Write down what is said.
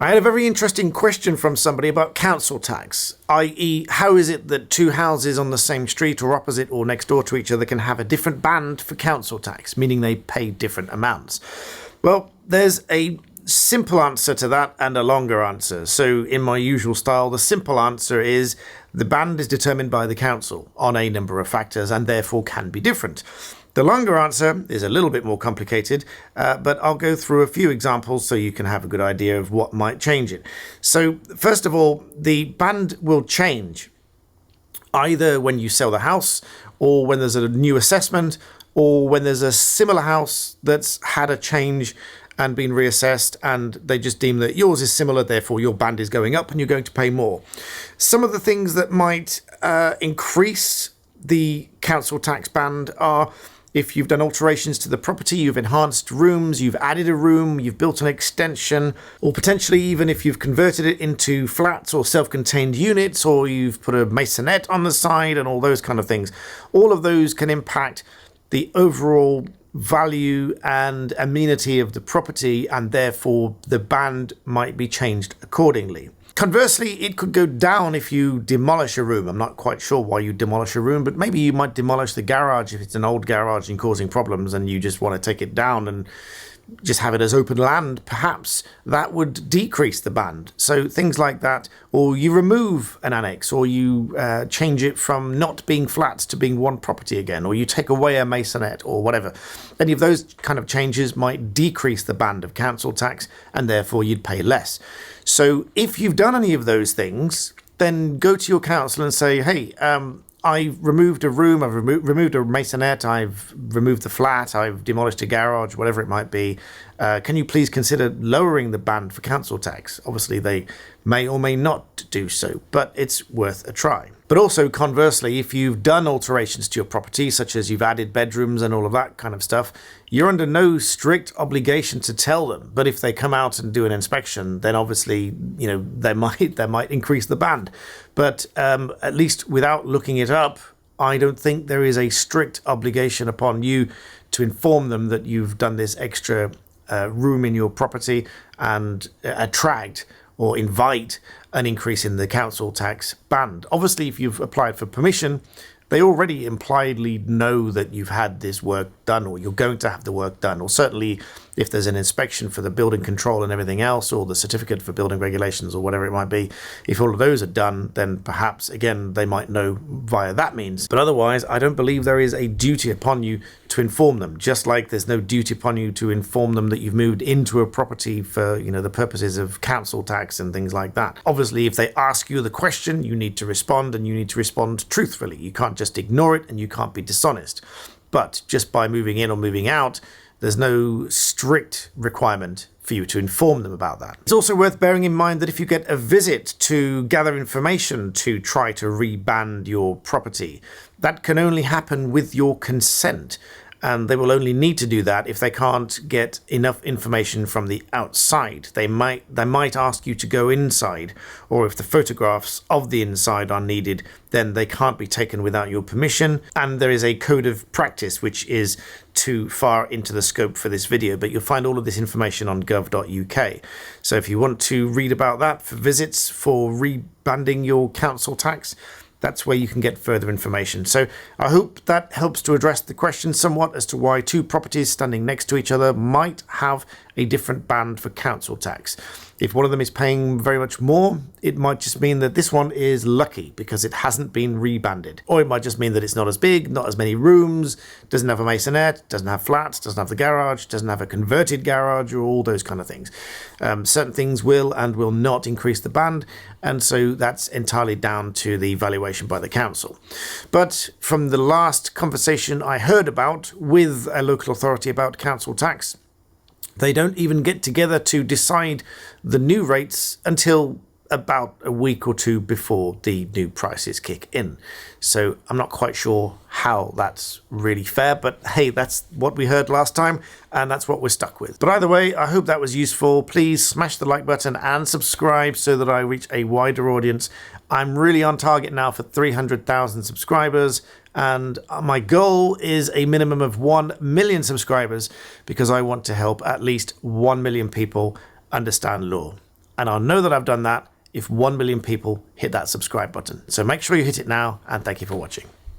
I had a very interesting question from somebody about council tax, i.e. how is it that two houses on the same street or opposite or next door to each other can have a different band for council tax, meaning they pay different amounts? Well, there's a simple answer to that and a longer answer. So in my usual style, the simple answer is the band is determined by the council on a number of factors and therefore can be different. The longer answer is a little bit more complicated, but I'll go through a few examples so you can have a good idea of what might change it. So first of all, the band will change either when you sell the house or when there's a new assessment or when there's a similar house that's had a change and been reassessed and they just deem that yours is similar, therefore your band is going up and you're going to pay more. Some of the things that might increase the council tax band are if you've done alterations to the property, you've enhanced rooms, you've added a room, you've built an extension, or potentially even if you've converted it into flats or self-contained units, or you've put a masonette on the side and all those kind of things. All of those can impact the overall value and amenity of the property, and therefore the band might be changed accordingly. Conversely, it could go down if you demolish a room. I'm not quite sure why you demolish a room, but maybe you might demolish the garage if it's an old garage and causing problems and you just want to take it down and just have it as open land. Perhaps that would decrease the band. So things like that, or you remove an annex, or you change it from not being flats to being one property again, or you take away a masonette or whatever. Any of those kind of changes might decrease the band of council tax and therefore you'd pay less. So if you've done any of those things, then go to your council and say, hey, I've removed a room, I've removed a masonette, I've removed the flat, I've demolished a garage, whatever it might be. Can you please consider lowering the band for council tax? Obviously, they may or may not do so, but it's worth a try. But also, conversely, if you've done alterations to your property, such as you've added bedrooms and all of that kind of stuff, you're under no strict obligation to tell them. But if they come out and do an inspection, then obviously, they might increase the band. But at least without looking it up, I don't think there is a strict obligation upon you to inform them that you've done this extra room in your property and attract or invite an increase in the council tax band. Obviously, if you've applied for permission, they already impliedly know that you've had this work done or you're going to have the work done, or certainly if there's an inspection for the building control and everything else, or the certificate for building regulations or whatever it might be, if all of those are done, then perhaps, again, they might know via that means. But otherwise, I don't believe there is a duty upon you to inform them, just like there's no duty upon you to inform them that you've moved into a property for, the purposes of council tax and things like that. Obviously, if they ask you the question, you need to respond, and you need to respond truthfully. You can't just ignore it, and you can't be dishonest. But just by moving in or moving out, there's no strict requirement for you to inform them about that. It's also worth bearing in mind that if you get a visit to gather information to try to reband your property, that can only happen with your consent. And they will only need to do that if they can't get enough information from the outside. They might ask you to go inside, or if the photographs of the inside are needed, then they can't be taken without your permission. And there is a code of practice which is too far into the scope for this video, but you'll find all of this information on gov.uk. So if you want to read about that for visits for rebanding your council tax, that's where you can get further information. So I hope that helps to address the question somewhat as to why two properties standing next to each other might have a different band for council tax. If one of them is paying very much more, it might just mean that this one is lucky because it hasn't been rebanded. Or it might just mean that it's not as big, not as many rooms, doesn't have a masonette, doesn't have flats, doesn't have the garage, doesn't have a converted garage, or all those kind of things. Certain things will and will not increase the band, and so that's entirely down to the valuation by the council. But from the last conversation I heard about with a local authority about council tax, they don't even get together to decide the new rates until about a week or two before the new prices kick in. So I'm not quite sure how that's really fair, but hey, that's what we heard last time, and that's what we're stuck with. But either way, I hope that was useful. Please smash the like button and subscribe so that I reach a wider audience. I'm really on target now for 300,000 subscribers, and my goal is a minimum of 1 million subscribers because I want to help at least 1 million people understand law. and I'll know that I've done that if 1 million people hit that subscribe button. So make sure you hit it now, and thank you for watching.